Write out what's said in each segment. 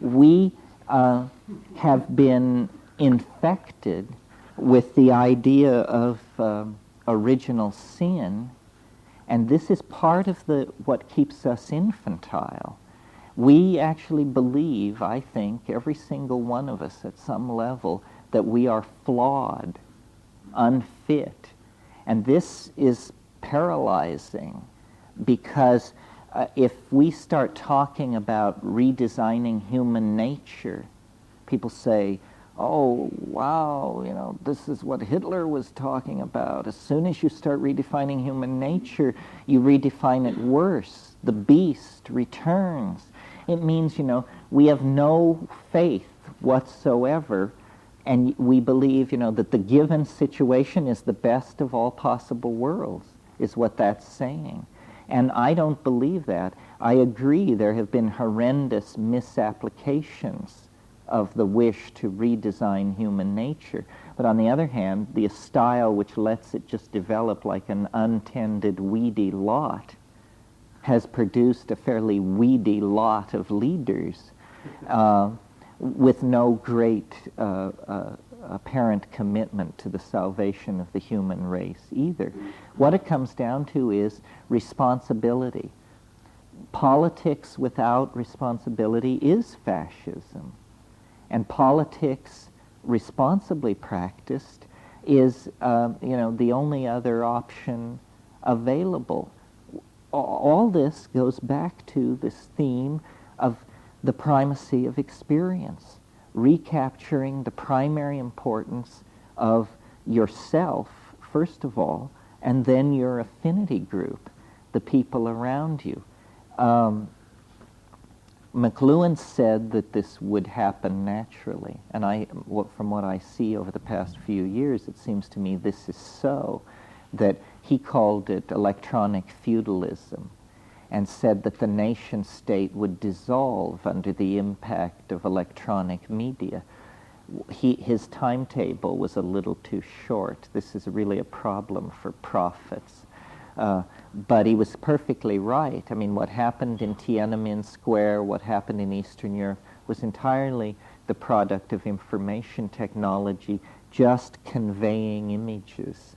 we have been infected with the idea of original sin, and this is part of what keeps us infantile. We actually believe, I think, every single one of us at some level, that we are flawed, unfit. And this is paralyzing because if we start talking about redesigning human nature, people say, oh, wow, this is what Hitler was talking about. As soon as you start redefining human nature, you redefine it worse. The beast returns. It means, we have no faith whatsoever, and we believe, that the given situation is the best of all possible worlds, is what that's saying. And I don't believe that. I agree there have been horrendous misapplications of the wish to redesign human nature. But on the other hand, the style which lets it just develop like an untended, weedy lot has produced a fairly weedy lot of leaders with no great apparent commitment to the salvation of the human race either. What it comes down to is responsibility. Politics without responsibility is fascism. And politics responsibly practiced is, the only other option available. All this goes back to this theme of the primacy of experience, recapturing the primary importance of yourself, first of all, and then your affinity group, the people around you. McLuhan said that this would happen naturally, and from what I see over the past few years, it seems to me this is so, that he called it electronic feudalism, and said that the nation-state would dissolve under the impact of electronic media. His timetable was a little too short. This is really a problem for prophets. But he was perfectly right. I mean, what happened in Tiananmen Square, what happened in Eastern Europe, was entirely the product of information technology just conveying images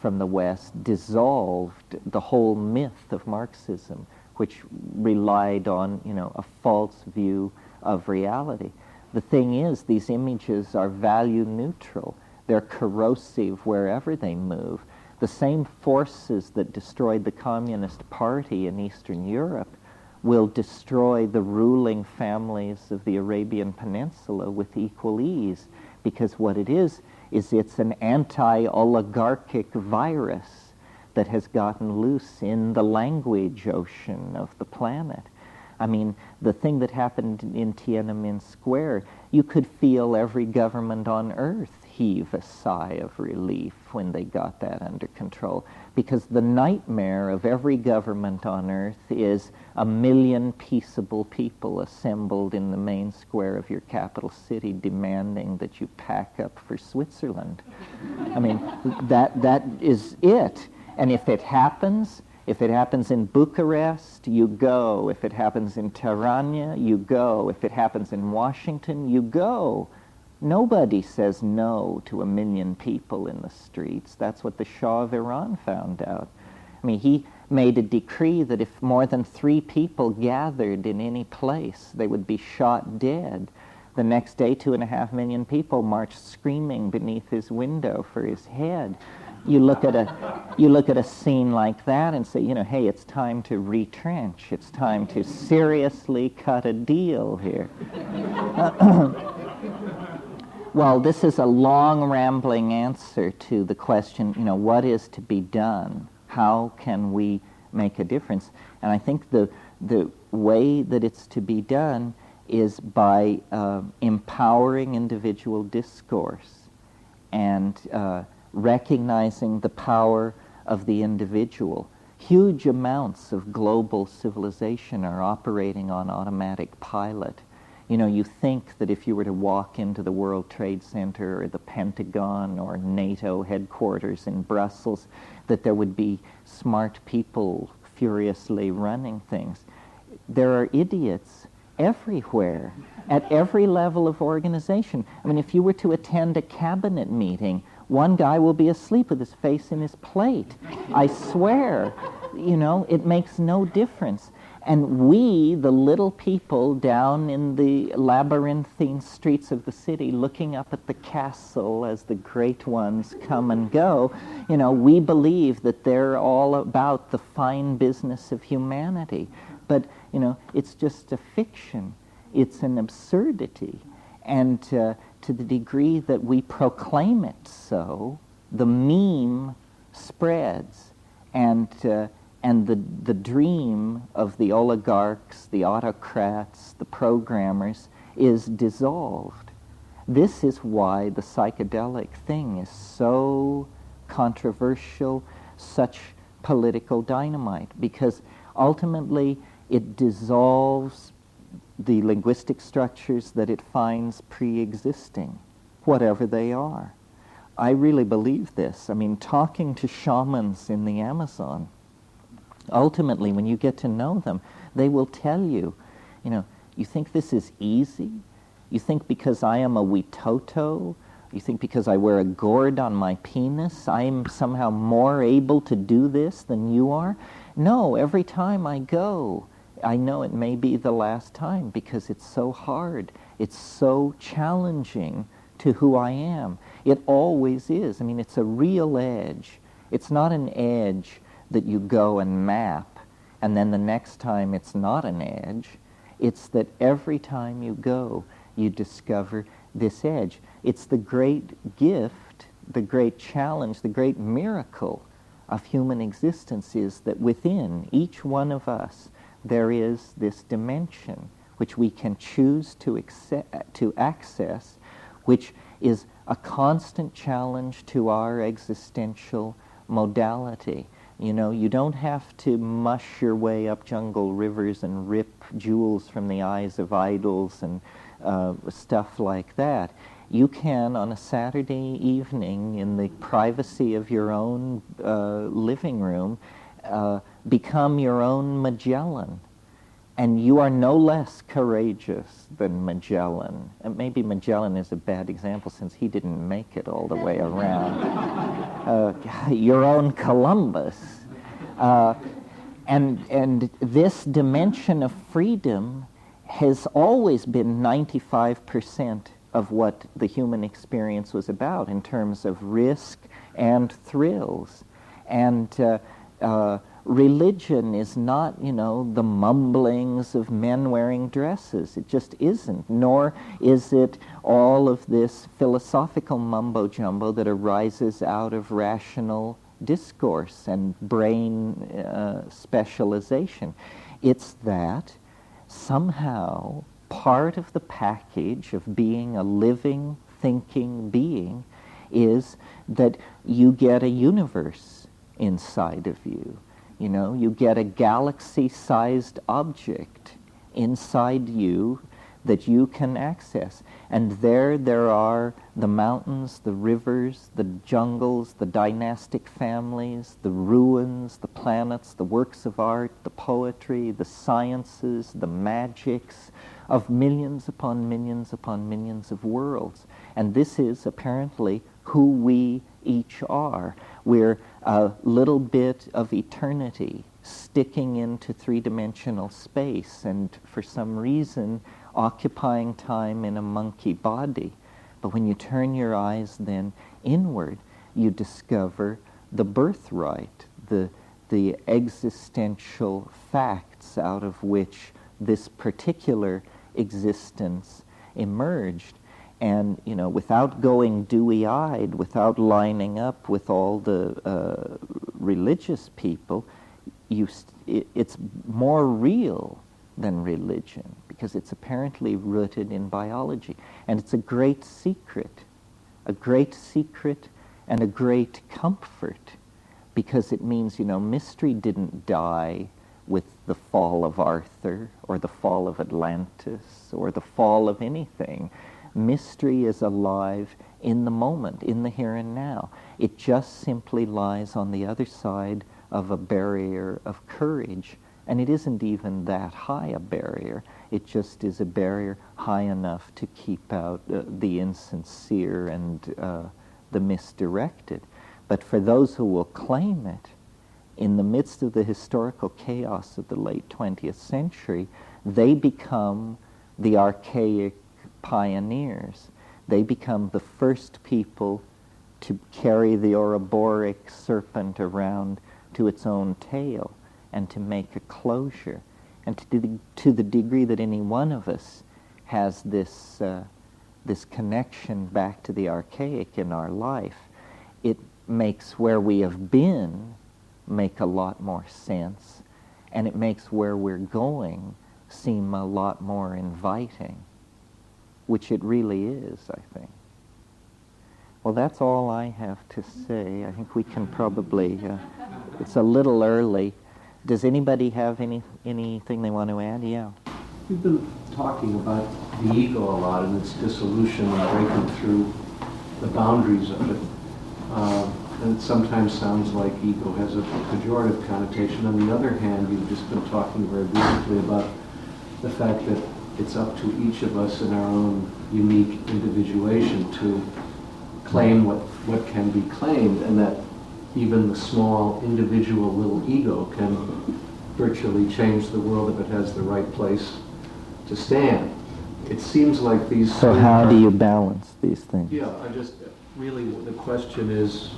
from the West, dissolved the whole myth of Marxism, which relied on, a false view of reality. The thing is, these images are value neutral. They're corrosive wherever they move. The same forces that destroyed the Communist Party in Eastern Europe will destroy the ruling families of the Arabian Peninsula with equal ease, because what it is it's an anti-oligarchic virus that has gotten loose in the language ocean of the planet. I mean, the thing that happened in Tiananmen Square, you could feel every government on earth heave a sigh of relief when they got that under control, because the nightmare of every government on earth is 1 million peaceable people assembled in the main square of your capital city demanding that you pack up for Switzerland. I mean, that is it. And if it happens in Bucharest, you go. If it happens in Tirana, you go. If it happens in Washington, you go. Nobody says no to 1 million people in the streets. That's what the Shah of Iran found out. I mean, he made a decree that if more than 3 people gathered in any place, they would be shot dead. The next day, 2.5 million people marched screaming beneath his window for his head. You look at a scene like that and say, hey, it's time to retrench. It's time to seriously cut a deal here. Well, this is a long, rambling answer to the question, what is to be done? How can we make a difference? And I think the way that it's to be done is by empowering individual discourse and recognizing the power of the individual. Huge amounts of global civilization are operating on automatic pilot. You think that if you were to walk into the World Trade Center or the Pentagon or NATO headquarters in Brussels, that there would be smart people furiously running things. there are idiots everywhere, at every level of organization. I mean, if you were to attend a cabinet meeting, one guy will be asleep with his face in his plate. I swear, it makes no difference. And we, the little people down in the labyrinthine streets of the city, looking up at the castle as the great ones come and go, we believe that they're all about the fine business of humanity. But, it's just a fiction. It's an absurdity. And to the degree that we proclaim it so, the meme spreads, and the dream of the oligarchs, the autocrats, the programmers is dissolved. This is why the psychedelic thing is so controversial, such political dynamite, because ultimately it dissolves the linguistic structures that it finds pre-existing, whatever they are. I really believe this. I mean, talking to shamans in the Amazon, ultimately, when you get to know them, they will tell you, you think this is easy? You think because I am a Witoto, you think because I wear a gourd on my penis, I'm somehow more able to do this than you are? No, every time I go, I know it may be the last time because it's so hard. It's so challenging to who I am. It always is. I mean, it's a real edge. It's not an edge that you go and map, and then the next time it's not an edge. It's that every time you go, you discover this edge. It's the great gift, the great challenge, the great miracle of human existence is that within each one of us, there is this dimension which we can choose to access, which is a constant challenge to our existential modality. You don't have to mush your way up jungle rivers and rip jewels from the eyes of idols and stuff like that. You can, on a Saturday evening, in the privacy of your own living room, become your own Magellan. And you are no less courageous than Magellan. And maybe Magellan is a bad example since he didn't make it all the way around. Your own Columbus. And this dimension of freedom has always been 95% of what the human experience was about in terms of risk and thrills. And religion is not, the mumblings of men wearing dresses. It just isn't. Nor is it all of this philosophical mumbo-jumbo that arises out of rational discourse and brain specialization. It's that somehow part of the package of being a living, thinking being is that you get a universe inside of you. You get a galaxy-sized object inside you that you can access. And there are the mountains, the rivers, the jungles, the dynastic families, the ruins, the planets, the works of art, the poetry, the sciences, the magics of millions upon millions upon millions of worlds. And this is apparently who we each are. We're a little bit of eternity sticking into three-dimensional space and for some reason occupying time in a monkey body. But when you turn your eyes then inward, you discover the birthright, the existential facts out of which this particular existence emerged. And, without going dewy-eyed, without lining up with all the religious people, it's more real than religion because it's apparently rooted in biology. And it's a great secret and a great comfort because it means, mystery didn't die with the fall of Arthur or the fall of Atlantis or the fall of anything. Mystery is alive in the moment, in the here and now. It just simply lies on the other side of a barrier of courage And it isn't even that high a barrier. It just is a barrier high enough to keep out the insincere and the misdirected. But for those who will claim it, in the midst of the historical chaos of the late 20th century, they become the archaic pioneers. They become the first people to carry the Ouroboros serpent around to its own tail and to make a closure. And to the degree that any one of us has this connection back to the archaic in our life, it makes where we have been make a lot more sense, and it makes where we're going seem a lot more inviting, which it really is, I think. Well, that's all I have to say. I think we can probably, it's a little early. Does anybody have anything they want to add? Yeah. We've been talking about the ego a lot and its dissolution and breaking through the boundaries of it. And it sometimes sounds like ego has a pejorative connotation. On the other hand, you've just been talking very beautifully about the fact that it's up to each of us in our own unique individuation to claim what can be claimed, and that even the small individual little ego can virtually change the world if it has the right place to stand. It seems like these... So how do you balance these things? Yeah, really the question is,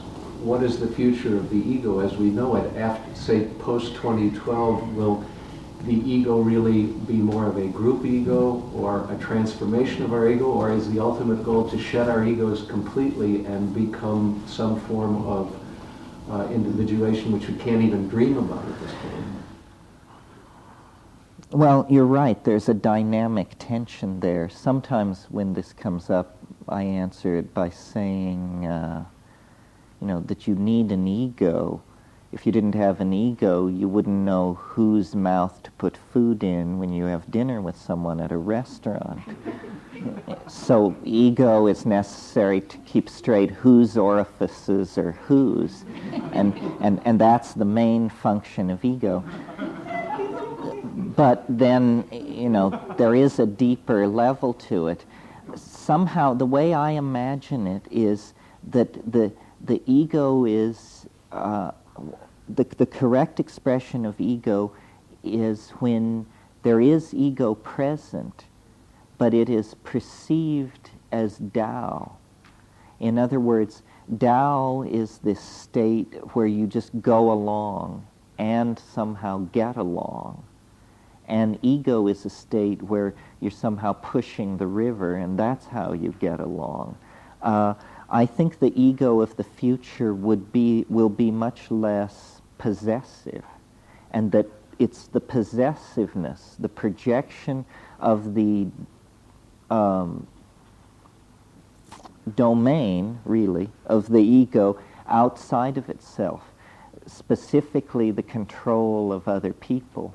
what is the future of the ego as we know it? After, say, post-2012, will the ego really be more of a group ego or a transformation of our ego, or is the ultimate goal to shed our egos completely and become some form of individuation which we can't even dream about at this point? Well, you're right. There's a dynamic tension there. Sometimes when this comes up, I answer it by saying, that you need an ego. If you didn't have an ego, you wouldn't know whose mouth to put food in when you have dinner with someone at a restaurant. So ego is necessary to keep straight whose orifices are whose, and that's the main function of ego. But then, there is a deeper level to it. Somehow, the way I imagine it is that the ego is, the correct expression of ego is when there is ego present, but it is perceived as Tao. In other words, Tao is this state where you just go along and somehow get along. And ego is a state where you're somehow pushing the river, and that's how you get along. I think the ego of the future will be much less possessive, and that it's the possessiveness, the projection of the domain, really, of the ego outside of itself, specifically the control of other people,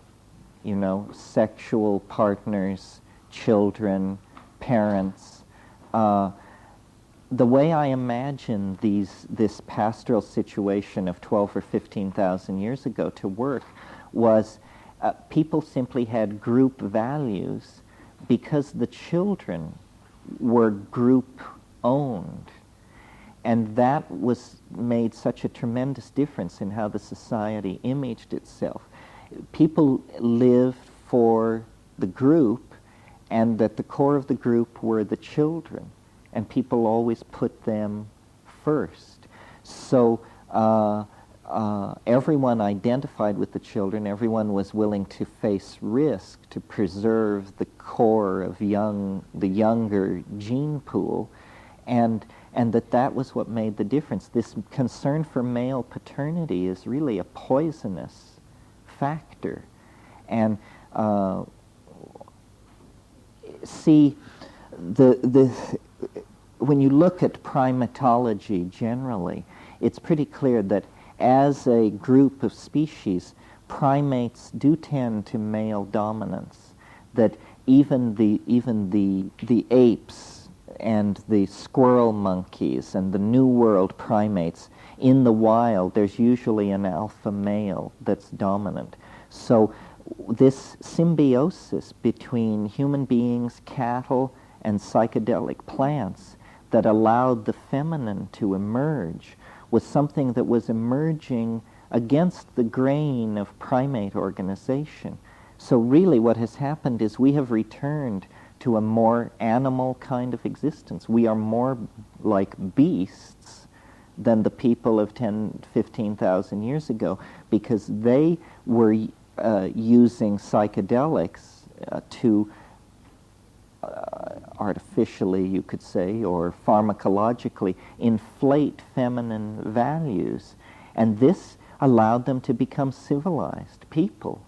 sexual partners, children, parents. The way I imagine this pastoral situation of 12 or 15,000 years ago to work was people simply had group values because the children were group owned. And that made such a tremendous difference in how the society imaged itself. People lived for the group, and at the core of the group were the children. And people always put them first. So everyone identified with the children. Everyone was willing to face risk to preserve the core of the younger gene pool, and that was what made the difference. This concern for male paternity is really a poisonous factor. And see, when you look at primatology generally, it's pretty clear that as a group of species, primates do tend to male dominance. That even the apes and the squirrel monkeys and the New World primates, in the wild, there's usually an alpha male that's dominant. So this symbiosis between human beings, cattle, and psychedelic plants that allowed the feminine to emerge was something that was emerging against the grain of primate organization. So really what has happened is we have returned to a more animal kind of existence. We are more like beasts than the people of 10, 15,000 years ago, because they were using psychedelics to artificially, you could say, or pharmacologically inflate feminine values. And this allowed them to become civilized people.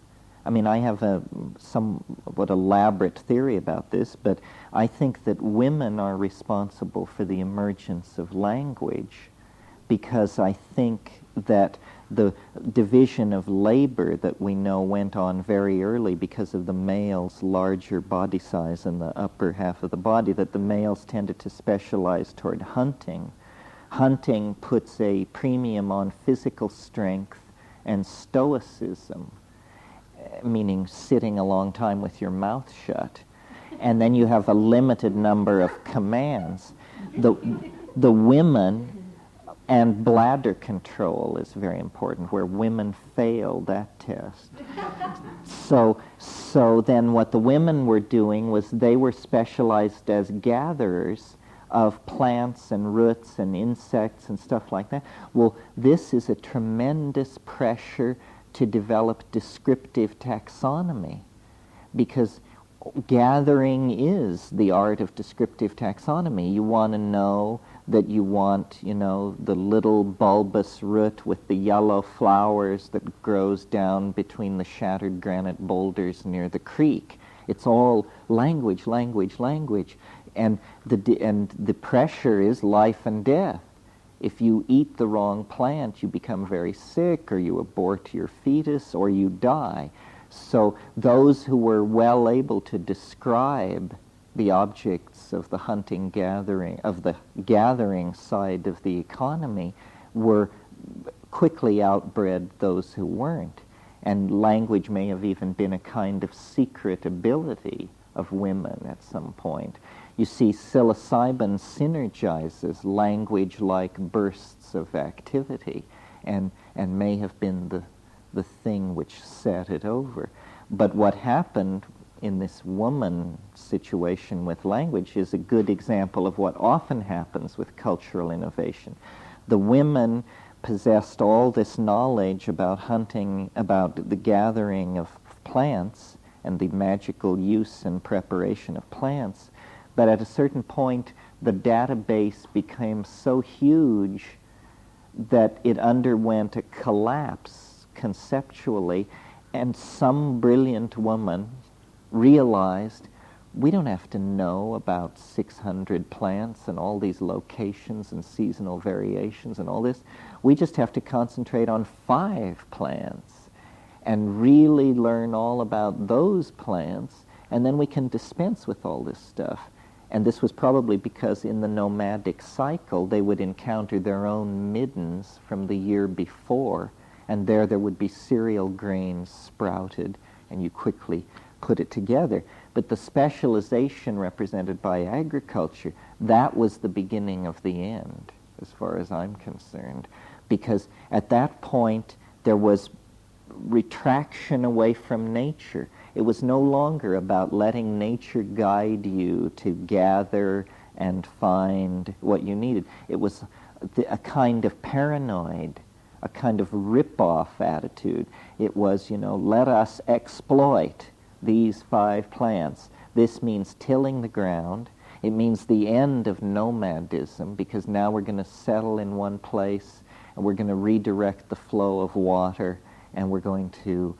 I mean, I have a somewhat elaborate theory about this, but I think that women are responsible for the emergence of language, because I think that the division of labor that we know went on very early because of the male's larger body size in the upper half of the body, that the males tended to specialize toward hunting. Hunting puts a premium on physical strength and stoicism, meaning sitting a long time with your mouth shut. And then you have a limited number of commands. The women, and bladder control is very important, where women fail that test. So then what the women were doing was they were specialized as gatherers of plants and roots and insects and stuff like that. Well, this is a tremendous pressure to develop descriptive taxonomy, because gathering is the art of descriptive taxonomy. You want to know that you want, the little bulbous root with the yellow flowers that grows down between the shattered granite boulders near the creek. It's all language, language, language. And the pressure is life and death. If you eat the wrong plant, you become very sick, or you abort your fetus, or you die. So those who were well able to describe the objects of the hunting gathering, of the gathering side of the economy, were quickly outbred those who weren't. And language may have even been a kind of secret ability of women at some point. You see, psilocybin synergizes language-like bursts of activity, and may have been the thing which set it over. But what happened in this woman situation with language is a good example of what often happens with cultural innovation. The women possessed all this knowledge about hunting, about the gathering of plants and the magical use and preparation of plants, but at a certain point the database became so huge that it underwent a collapse conceptually, and some brilliant woman realized we don't have to know about 600 plants and all these locations and seasonal variations and all this. We just have to concentrate on 5 plants and really learn all about those plants, and then we can dispense with all this stuff. And this was probably because in the nomadic cycle they would encounter their own middens from the year before, and there would be cereal grains sprouted, and you quickly put it together. But the specialization represented by agriculture, that was the beginning of the end, as far as I'm concerned. Because at that point, there was retraction away from nature. It was no longer about letting nature guide you to gather and find what you needed. It was a kind of paranoid, a kind of rip-off attitude. It was, let us exploit these 5 plants. This means tilling the ground. It means the end of nomadism, because now we're going to settle in one place, and we're going to redirect the flow of water, and we're going to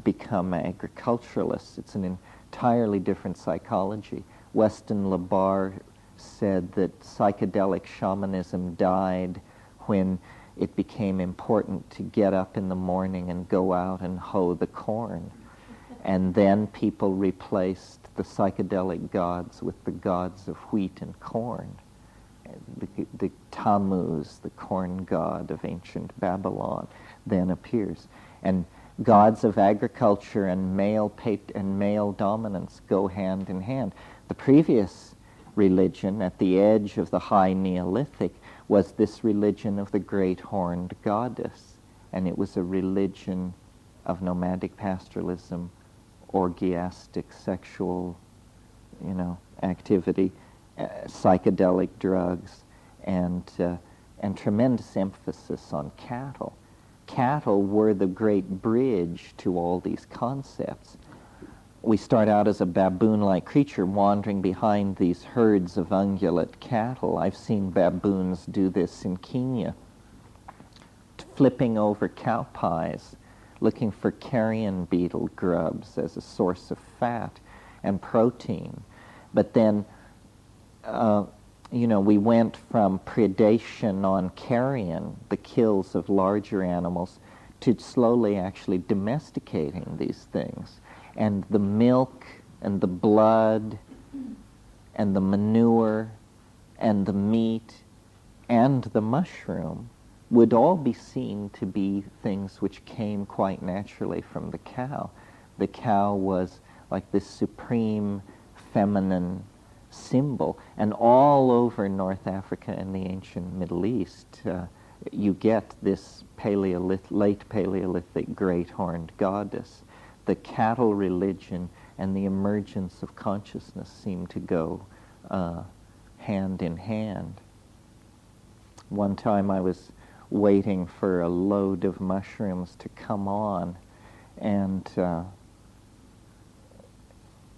become agriculturalists. It's an entirely different psychology. Weston LeBar said that psychedelic shamanism died when it became important to get up in the morning and go out and hoe the corn. And then people replaced the psychedelic gods with the gods of wheat and corn. The Tammuz, the corn god of ancient Babylon, then appears. And Gods of agriculture and male dominance go hand in hand. The previous religion at the edge of the high Neolithic was this religion of the great horned goddess, and it was a religion of nomadic pastoralism, orgiastic sexual, activity, psychedelic drugs, and tremendous emphasis on cattle. Cattle were the great bridge to all these concepts. We start out as a baboon-like creature wandering behind these herds of ungulate cattle. I've seen baboons do this in Kenya, flipping over cow pies, looking for carrion beetle grubs as a source of fat and protein. But then, we went from predation on carrion, the kills of larger animals, to slowly actually domesticating these things. And the milk and the blood and the manure and the meat and the mushroom would all be seen to be things which came quite naturally from the cow. The cow was like this supreme feminine symbol, and all over North Africa and the ancient Middle East, you get this late Paleolithic great horned goddess. The cattle religion and the emergence of consciousness seem to go hand in hand. One time I was waiting for a load of mushrooms to come on, and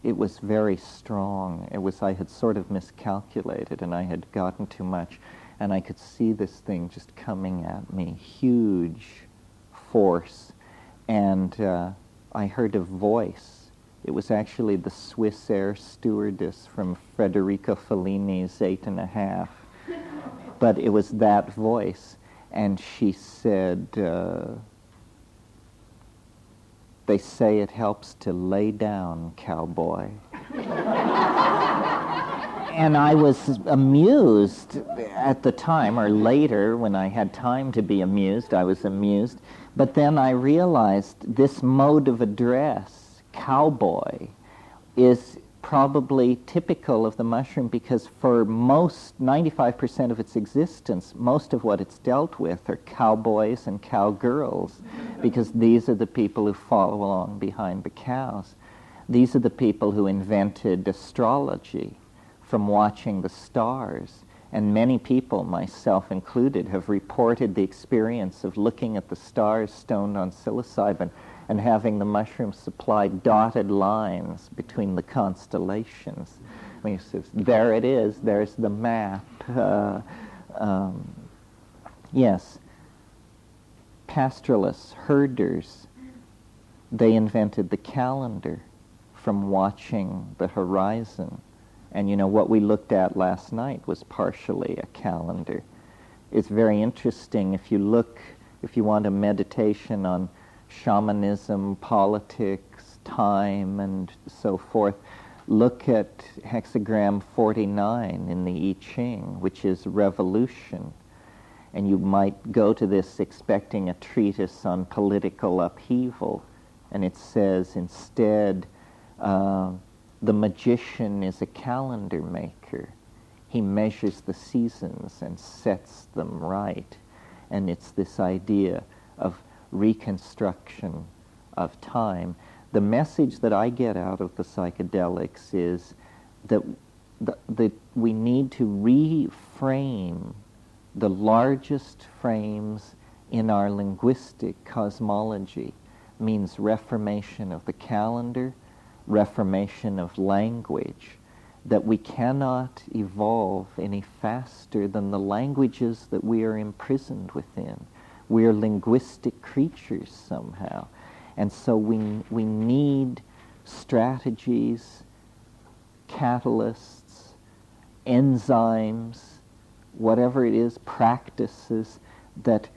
it was very strong. I had sort of miscalculated, and I had gotten too much, and I could see this thing just coming at me, huge force, and I heard a voice. It was actually the Swiss air stewardess from Federico Fellini's 8½, but it was that voice, and she said, "They say it helps to lay down, cowboy." And I was amused at the time, or later when I had time to be amused, I was amused. But then I realized this mode of address, cowboy, is probably typical of the mushroom, because for 95% of its existence, most of what it's dealt with are cowboys and cowgirls, because these are the people who follow along behind the cows. These are the people who invented astrology from watching the stars. And many people, myself included, have reported the experience of looking at the stars stoned on psilocybin and having the mushroom supply dotted lines between the constellations. When you say, there it is, there's the map. Yes, pastoralists, herders, they invented the calendar from watching the horizon. And what we looked at last night was partially a calendar. It's very interesting if you want a meditation on shamanism, politics, time, and so forth, look at hexagram 49 in the I Ching, which is revolution. And you might go to this expecting a treatise on political upheaval, and it says instead, the magician is a calendar maker. He measures the seasons and sets them right. And it's this idea of reconstruction of time. The message that I get out of the psychedelics is that we need to reframe the largest frames in our linguistic cosmology. Means reformation of the calendar, reformation of language, that we cannot evolve any faster than the languages that we are imprisoned within. We are linguistic creatures somehow. And so we need strategies, catalysts, enzymes, whatever it is, practices that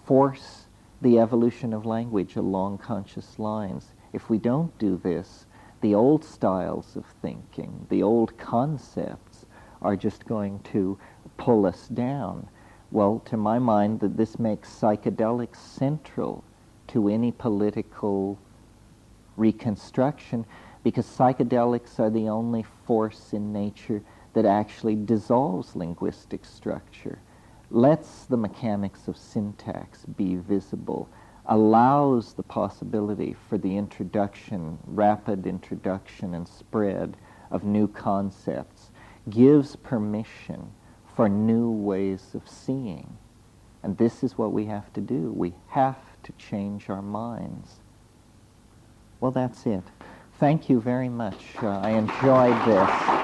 force the evolution of language along conscious lines. If we don't do this, the old styles of thinking, the old concepts are just going to pull us down. Well, to my mind, that this makes psychedelics central to any political reconstruction, because psychedelics are the only force in nature that actually dissolves linguistic structure, lets the mechanics of syntax be visible, allows the possibility for the introduction, rapid introduction and spread of new concepts, gives permission for new ways of seeing. And this is what we have to do. We have to change our minds. Well, that's it. Thank you very much. I enjoyed this.